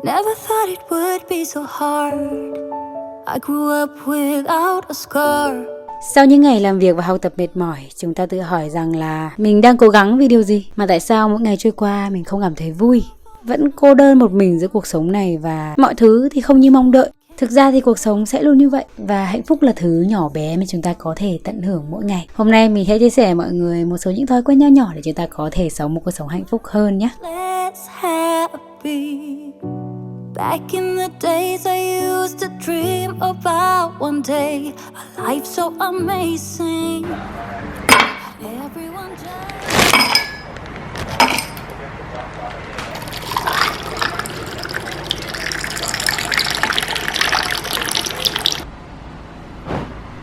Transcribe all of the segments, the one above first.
Never thought it would be so hard. I grew up without a scar. Sau những ngày làm việc và học tập mệt mỏi, chúng ta tự hỏi rằng là mình đang cố gắng vì điều gì? Mà tại sao mỗi ngày trôi qua mình không cảm thấy vui? Vẫn cô đơn một mình giữa cuộc sống này và mọi thứ thì không như mong đợi. Thực ra thì cuộc sống sẽ luôn như vậy và hạnh phúc là thứ nhỏ bé mà chúng ta có thể tận hưởng mỗi ngày. Hôm nay mình sẽ chia sẻ với mọi người một số những thói quen nho nhỏ để chúng ta có thể sống một cuộc sống hạnh phúc hơn nhé. Let's happy. Back in the days I used to dream about one day a life so amazing. Everyone just...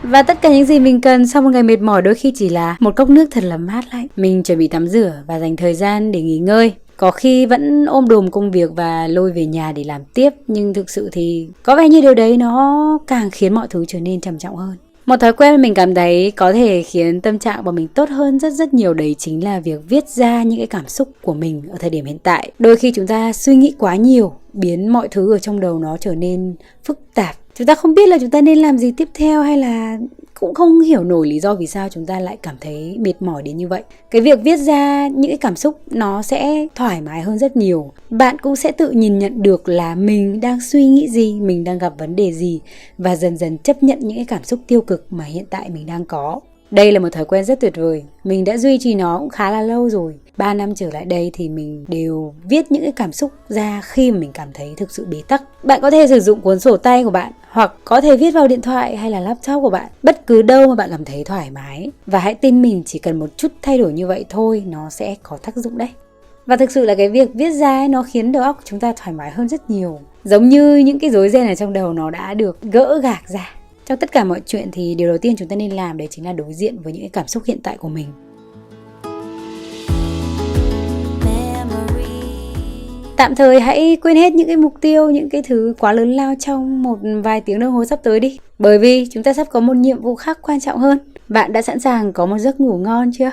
Và tất cả những gì mình cần sau một ngày mệt mỏi đôi khi chỉ là một cốc nước thật là mát lạnh. Mình chuẩn bị tắm rửa và dành thời gian để nghỉ ngơi. Có khi vẫn ôm đồm công việc và lôi về nhà để làm tiếp, nhưng thực sự thì có vẻ như điều đấy nó càng khiến mọi thứ trở nên trầm trọng hơn. Một thói quen mình cảm thấy có thể khiến tâm trạng của mình tốt hơn rất nhiều đấy chính là việc viết ra những cái cảm xúc của mình ở thời điểm hiện tại. Đôi khi chúng ta suy nghĩ quá nhiều, biến mọi thứ ở trong đầu nó trở nên phức tạp. Chúng ta không biết là chúng ta nên làm gì tiếp theo hay là cũng không hiểu nổi lý do vì sao chúng ta lại cảm thấy mệt mỏi đến như vậy. Cái việc viết ra những cái cảm xúc nó sẽ thoải mái hơn rất nhiều. Bạn cũng sẽ tự nhìn nhận được là mình đang suy nghĩ gì, mình đang gặp vấn đề gì và dần dần chấp nhận những cái cảm xúc tiêu cực mà hiện tại mình đang có. Đây là một thói quen rất tuyệt vời. Mình đã duy trì nó cũng khá là lâu rồi. 3 năm trở lại đây thì mình đều viết những cái cảm xúc ra khi mà mình cảm thấy thực sự bế tắc. Bạn có thể sử dụng cuốn sổ tay của bạn hoặc có thể viết vào điện thoại hay là laptop của bạn. Bất cứ đâu mà bạn cảm thấy thoải mái. Và hãy tin mình, chỉ cần một chút thay đổi như vậy thôi nó sẽ có tác dụng đấy. Và thực sự là cái việc viết ra ấy, nó khiến đầu óc của chúng ta thoải mái hơn rất nhiều. Giống như những cái rối ren ở trong đầu nó đã được gỡ gạc ra. Trong tất cả mọi chuyện thì điều đầu tiên chúng ta nên làm đấy chính là đối diện với những cái cảm xúc hiện tại của mình. Tạm thời hãy quên hết những cái mục tiêu, những cái thứ quá lớn lao trong một vài tiếng đồng hồ sắp tới đi. Bởi vì chúng ta sắp có một nhiệm vụ khác quan trọng hơn. Bạn đã sẵn sàng có một giấc ngủ ngon chưa?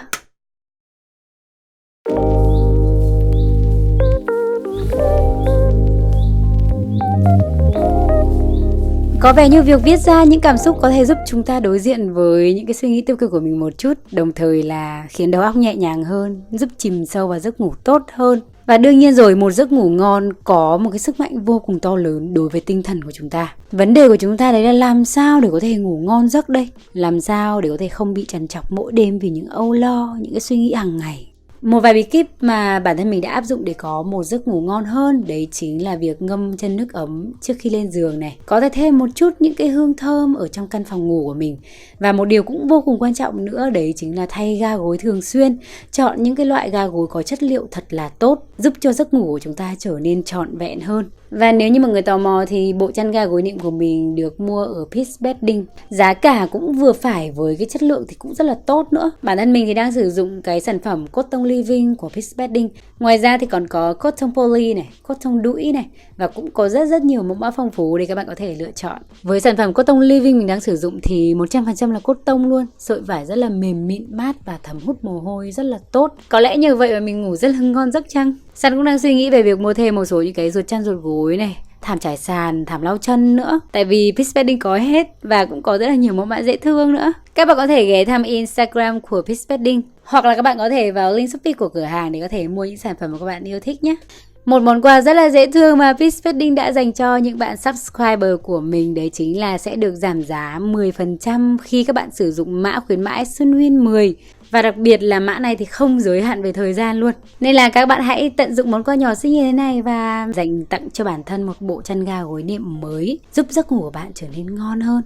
Có vẻ như việc viết ra những cảm xúc có thể giúp chúng ta đối diện với những cái suy nghĩ tiêu cực của mình một chút, đồng thời là khiến đầu óc nhẹ nhàng hơn, giúp chìm sâu vào giấc ngủ tốt hơn. Và đương nhiên rồi, một giấc ngủ ngon có một cái sức mạnh vô cùng to lớn đối với tinh thần của chúng ta. Vấn đề của chúng ta đấy là làm sao để có thể ngủ ngon giấc đây? Làm sao để có thể không bị trằn trọc mỗi đêm vì những âu lo, những cái suy nghĩ hàng ngày? Một vài bí kíp mà bản thân mình đã áp dụng để có một giấc ngủ ngon hơn đấy chính là việc ngâm chân nước ấm trước khi lên giường này. Có thể thêm một chút những cái hương thơm ở trong căn phòng ngủ của mình. Và một điều cũng vô cùng quan trọng nữa đấy chính là thay ga gối thường xuyên. Chọn những cái loại ga gối có chất liệu thật là tốt, giúp cho giấc ngủ của chúng ta trở nên trọn vẹn hơn. Và nếu như mọi người tò mò thì bộ chăn ga gối nệm của mình được mua ở Peace Bedding. Giá cả cũng vừa phải với cái chất lượng thì cũng rất là tốt nữa. Bản thân mình thì đang sử dụng cái sản phẩm Cotton Living của Peace Bedding. Ngoài ra thì còn có Cotton Poly này, Cotton Đũi này và cũng có rất nhiều mẫu mã phong phú để các bạn có thể lựa chọn. Với sản phẩm Cotton Living mình đang sử dụng thì 100% là cotton luôn. Sợi vải rất là mềm mịn, mát và thấm hút mồ hôi rất là tốt. Có lẽ nhờ vậy mà mình ngủ rất là ngon giấc chăng. Sẵn cũng đang suy nghĩ về việc mua thêm một số những cái ruột chăn ruột gối này, thảm trải sàn, thảm lau chân nữa. Tại vì Peace Bedding có hết và cũng có rất là nhiều mẫu mã dễ thương nữa. Các bạn có thể ghé thăm Instagram của Peace Bedding hoặc là các bạn có thể vào link Shopee của cửa hàng để có thể mua những sản phẩm mà các bạn yêu thích nhé. Một món quà rất là dễ thương mà Peace Bedding đã dành cho những bạn subscriber của mình đấy chính là sẽ được giảm giá 10% khi các bạn sử dụng mã khuyến mãi Xuân Huyên 10. Và đặc biệt là mã này thì không giới hạn về thời gian luôn. Nên là các bạn hãy tận dụng món quà nhỏ xinh như thế này và dành tặng cho bản thân một bộ chăn ga gối nệm mới, giúp giấc ngủ của bạn trở nên ngon hơn.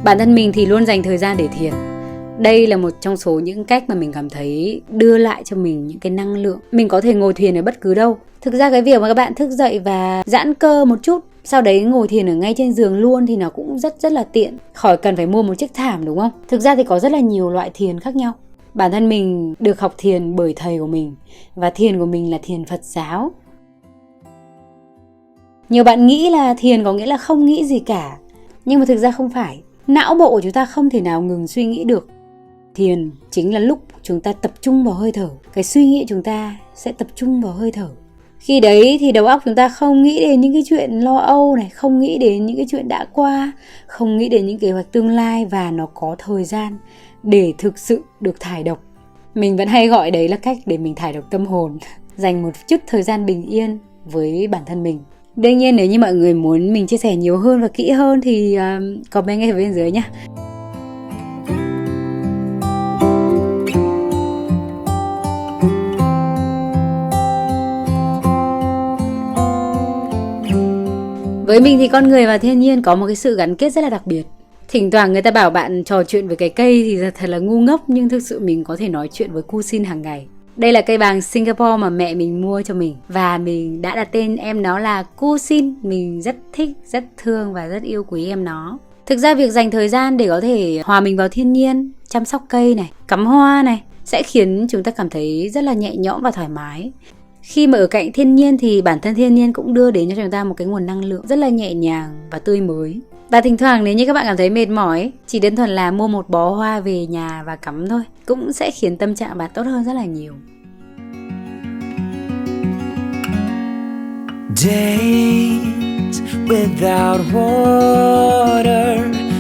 Bản thân mình thì luôn dành thời gian để thiền. Đây là một trong số những cách mà mình cảm thấy đưa lại cho mình những cái năng lượng. Mình có thể ngồi thiền ở bất cứ đâu. Thực ra cái việc mà các bạn thức dậy và giãn cơ một chút, sau đấy ngồi thiền ở ngay trên giường luôn thì nó cũng rất là tiện. Khỏi cần phải mua một chiếc thảm đúng không? Thực ra thì có rất là nhiều loại thiền khác nhau. Bản thân mình được học thiền bởi thầy của mình. Và thiền của mình là thiền Phật giáo. Nhiều bạn nghĩ là thiền có nghĩa là không nghĩ gì cả. Nhưng mà thực ra không phải. Não bộ của chúng ta không thể nào ngừng suy nghĩ được. Thiền chính là lúc chúng ta tập trung vào hơi thở. Cái suy nghĩ chúng ta sẽ tập trung vào hơi thở. Khi đấy thì đầu óc chúng ta không nghĩ đến những cái chuyện lo âu này, không nghĩ đến những cái chuyện đã qua, không nghĩ đến những kế hoạch tương lai, và nó có thời gian để thực sự được thải độc. Mình vẫn hay gọi đấy là cách để mình thải độc tâm hồn. Dành một chút thời gian bình yên với bản thân mình. Đương nhiên nếu như mọi người muốn mình chia sẻ nhiều hơn và kỹ hơn thì comment ngay ở bên dưới nhé. Với mình thì con người và thiên nhiên có một cái sự gắn kết rất là đặc biệt. Thỉnh thoảng người ta bảo bạn trò chuyện với cái cây thì thật là ngu ngốc, nhưng thực sự mình có thể nói chuyện với cusin hàng ngày. Đây là cây bàng Singapore mà mẹ mình mua cho mình, và mình đã đặt tên em nó là cusin. Mình rất thích, rất thương và rất yêu quý em nó. Thực ra việc dành thời gian để có thể hòa mình vào thiên nhiên, chăm sóc cây này, cắm hoa này sẽ khiến chúng ta cảm thấy rất là nhẹ nhõm và thoải mái. Khi mà ở cạnh thiên nhiên thì bản thân thiên nhiên cũng đưa đến cho chúng ta một cái nguồn năng lượng rất là nhẹ nhàng và tươi mới. Và thỉnh thoảng nếu như các bạn cảm thấy mệt mỏi, chỉ đơn thuần là mua một bó hoa về nhà và cắm thôi, cũng sẽ khiến tâm trạng bạn tốt hơn rất là nhiều. Days without water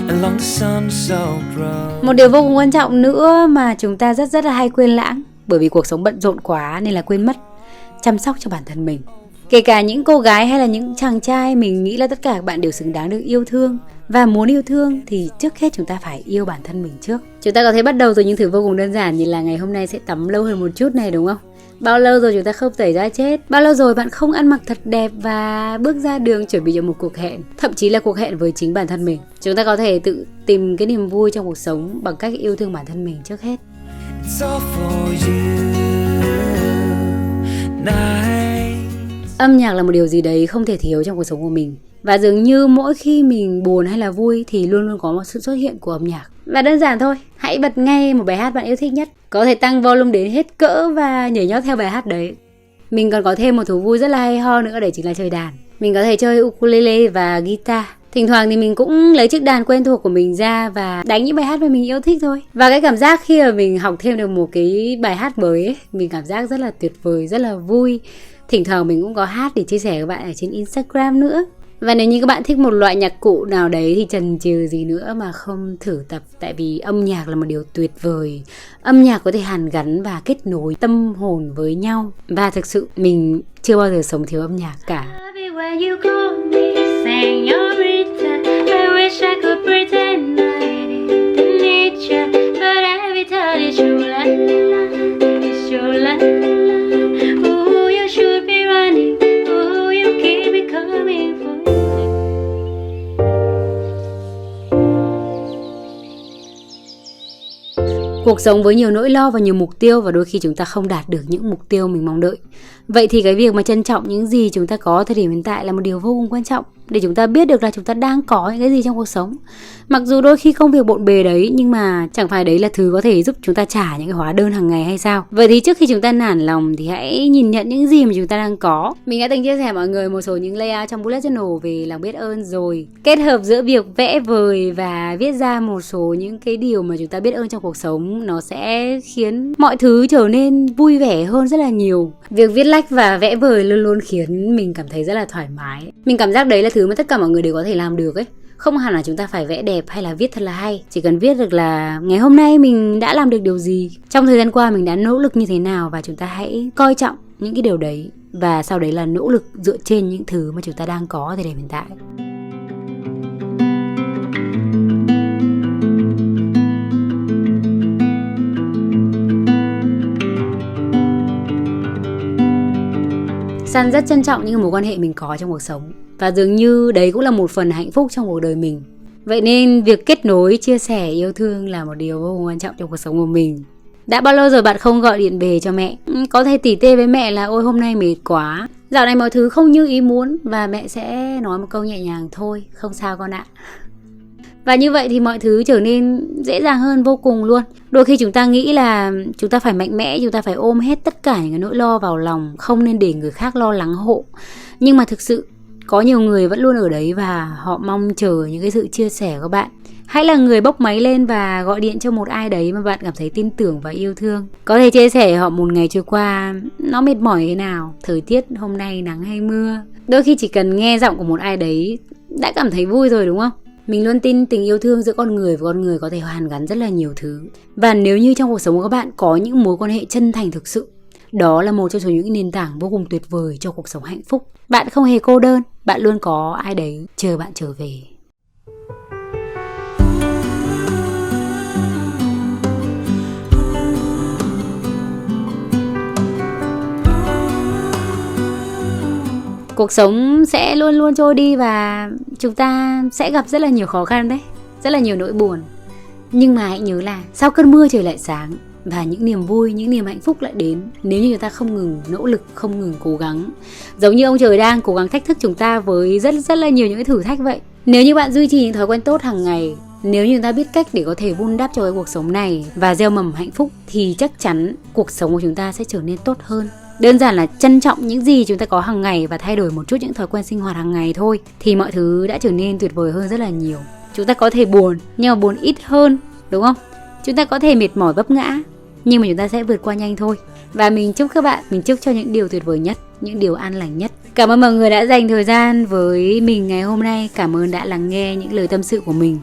along the sun-soaked road. Một điều vô cùng quan trọng nữa mà chúng ta rất là hay quên lãng, bởi vì cuộc sống bận rộn quá nên là quên mất chăm sóc cho bản thân mình. Kể cả những cô gái hay là những chàng trai, mình nghĩ là tất cả các bạn đều xứng đáng được yêu thương. Và muốn yêu thương thì trước hết chúng ta phải yêu bản thân mình trước. Chúng ta có thể bắt đầu từ những thứ vô cùng đơn giản như là ngày hôm nay sẽ tắm lâu hơn một chút này, đúng không? Bao lâu rồi chúng ta không tẩy da chết? Bao lâu rồi bạn không ăn mặc thật đẹp và bước ra đường chuẩn bị cho một cuộc hẹn, thậm chí là cuộc hẹn với chính bản thân mình? Chúng ta có thể tự tìm cái niềm vui trong cuộc sống bằng cách yêu thương bản thân mình trước hết. Âm nhạc là một điều gì đấy không thể thiếu trong cuộc sống của mình. Và dường như mỗi khi mình buồn hay là vui thì luôn luôn có một sự xuất hiện của âm nhạc. Và đơn giản thôi, hãy bật ngay một bài hát bạn yêu thích nhất. Có thể tăng volume đến hết cỡ và nhảy nhót theo bài hát đấy. Mình còn có thêm một thú vui rất là hay ho nữa, đấy chính là chơi đàn. Mình có thể chơi ukulele và guitar. Thỉnh thoảng thì mình cũng lấy chiếc đàn quen thuộc của mình ra và đánh những bài hát mà mình yêu thích thôi. Và cái cảm giác khi mà mình học thêm được một cái bài hát mới ấy, mình cảm giác rất là tuyệt vời, rất là vui. Thỉnh thoảng mình cũng có hát để chia sẻ với các bạn ở trên Instagram nữa. Và nếu như các bạn thích một loại nhạc cụ nào đấy thì chần chừ gì nữa mà không thử tập. Tại vì âm nhạc là một điều tuyệt vời. Âm nhạc có thể hàn gắn và kết nối tâm hồn với nhau. Và thực sự mình chưa bao giờ sống thiếu âm nhạc cả. Cuộc sống với nhiều nỗi lo và nhiều mục tiêu, và đôi khi chúng ta không đạt được những mục tiêu mình mong đợi. Vậy thì cái việc mà trân trọng những gì chúng ta có thời điểm hiện tại là một điều vô cùng quan trọng, để chúng ta biết được là chúng ta đang có những cái gì trong cuộc sống. Mặc dù đôi khi công việc bộn bề đấy, nhưng mà chẳng phải đấy là thứ có thể giúp chúng ta trả những cái hóa đơn hàng ngày hay sao? Vậy thì trước khi chúng ta nản lòng thì hãy nhìn nhận những gì mà chúng ta đang có. Mình đã từng chia sẻ mọi người một số những layout trong bullet journal về lòng biết ơn rồi. Kết hợp giữa việc vẽ vời và viết ra một số những cái điều mà chúng ta biết ơn trong cuộc sống, nó sẽ khiến mọi thứ trở nên vui vẻ hơn rất là nhiều. Việc viết lách và vẽ vời luôn luôn khiến mình cảm thấy rất là thoải mái. Mình cảm giác đấy là thứ mà tất cả mọi người đều có thể làm được ấy. Không hẳn là chúng ta phải vẽ đẹp hay là viết thật là hay. Chỉ cần viết được là ngày hôm nay mình đã làm được điều gì, trong thời gian qua mình đã nỗ lực như thế nào, và chúng ta hãy coi trọng những cái điều đấy. Và sau đấy là nỗ lực dựa trên những thứ mà chúng ta đang có ở thời điểm hiện tại. San rất trân trọng những mối quan hệ mình có trong cuộc sống, và dường như đấy cũng là một phần hạnh phúc trong cuộc đời mình. Vậy nên việc kết nối, chia sẻ, yêu thương là một điều vô cùng quan trọng trong cuộc sống của mình. Đã bao lâu rồi bạn không gọi điện về cho mẹ? Có thể tỉ tê với mẹ là ôi hôm nay mệt quá, dạo này mọi thứ không như ý muốn, và mẹ sẽ nói một câu nhẹ nhàng thôi, không sao con ạ. Và như vậy thì mọi thứ trở nên dễ dàng hơn vô cùng luôn. Đôi khi chúng ta nghĩ là chúng ta phải mạnh mẽ, chúng ta phải ôm hết tất cả những cái nỗi lo vào lòng, không nên để người khác lo lắng hộ. Nhưng mà thực sự có nhiều người vẫn luôn ở đấy và họ mong chờ những cái sự chia sẻ của bạn. Hãy là người bốc máy lên và gọi điện cho một ai đấy mà bạn cảm thấy tin tưởng và yêu thương. Có thể chia sẻ họ một ngày trôi qua nó mệt mỏi thế nào, thời tiết hôm nay nắng hay mưa. Đôi khi chỉ cần nghe giọng của một ai đấy đã cảm thấy vui rồi, đúng không? Mình luôn tin tình yêu thương giữa con người và con người có thể hàn gắn rất là nhiều thứ. Và nếu như trong cuộc sống của các bạn có những mối quan hệ chân thành thực sự, đó là một trong số những nền tảng vô cùng tuyệt vời cho cuộc sống hạnh phúc. Bạn không hề cô đơn, bạn luôn có ai đấy chờ bạn trở về. Cuộc sống sẽ luôn luôn trôi đi và chúng ta sẽ gặp rất là nhiều khó khăn đấy, rất là nhiều nỗi buồn. Nhưng mà hãy nhớ là sau cơn mưa trời lại sáng và những niềm vui, những niềm hạnh phúc lại đến nếu như chúng ta không ngừng nỗ lực, không ngừng cố gắng. Giống như ông trời đang cố gắng thách thức chúng ta với rất là nhiều những cái thử thách vậy. Nếu như bạn duy trì những thói quen tốt hàng ngày, nếu như chúng ta biết cách để có thể vun đắp cho cái cuộc sống này và gieo mầm hạnh phúc thì chắc chắn cuộc sống của chúng ta sẽ trở nên tốt hơn. Đơn giản là trân trọng những gì chúng ta có hàng ngày và thay đổi một chút những thói quen sinh hoạt hàng ngày thôi thì mọi thứ đã trở nên tuyệt vời hơn rất là nhiều. Chúng ta có thể buồn nhưng mà buồn ít hơn, đúng không? Chúng ta có thể mệt mỏi vấp ngã nhưng mà chúng ta sẽ vượt qua nhanh thôi. Và mình chúc các bạn, mình chúc cho những điều tuyệt vời nhất, những điều an lành nhất. Cảm ơn mọi người đã dành thời gian với mình ngày hôm nay. Cảm ơn đã lắng nghe những lời tâm sự của mình.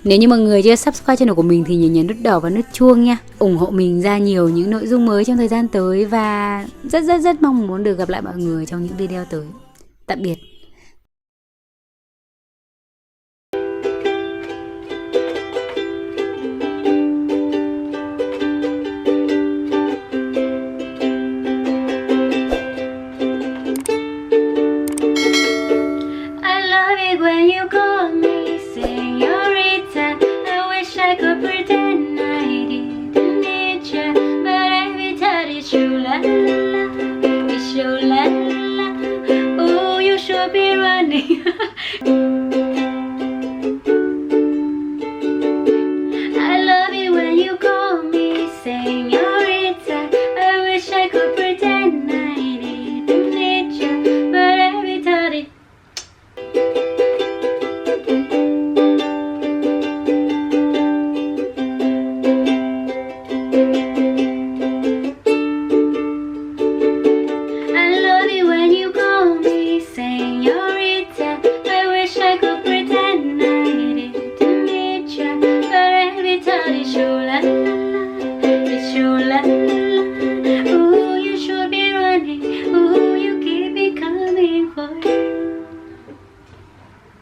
Nếu như mọi người chưa subscribe channel của mình thì nhớ nhấn nút đỏ và nút chuông nha. ủng hộ mình ra nhiều những nội dung mới trong thời gian tới và rất mong muốn được gặp lại mọi người trong những video tới. Tạm biệt.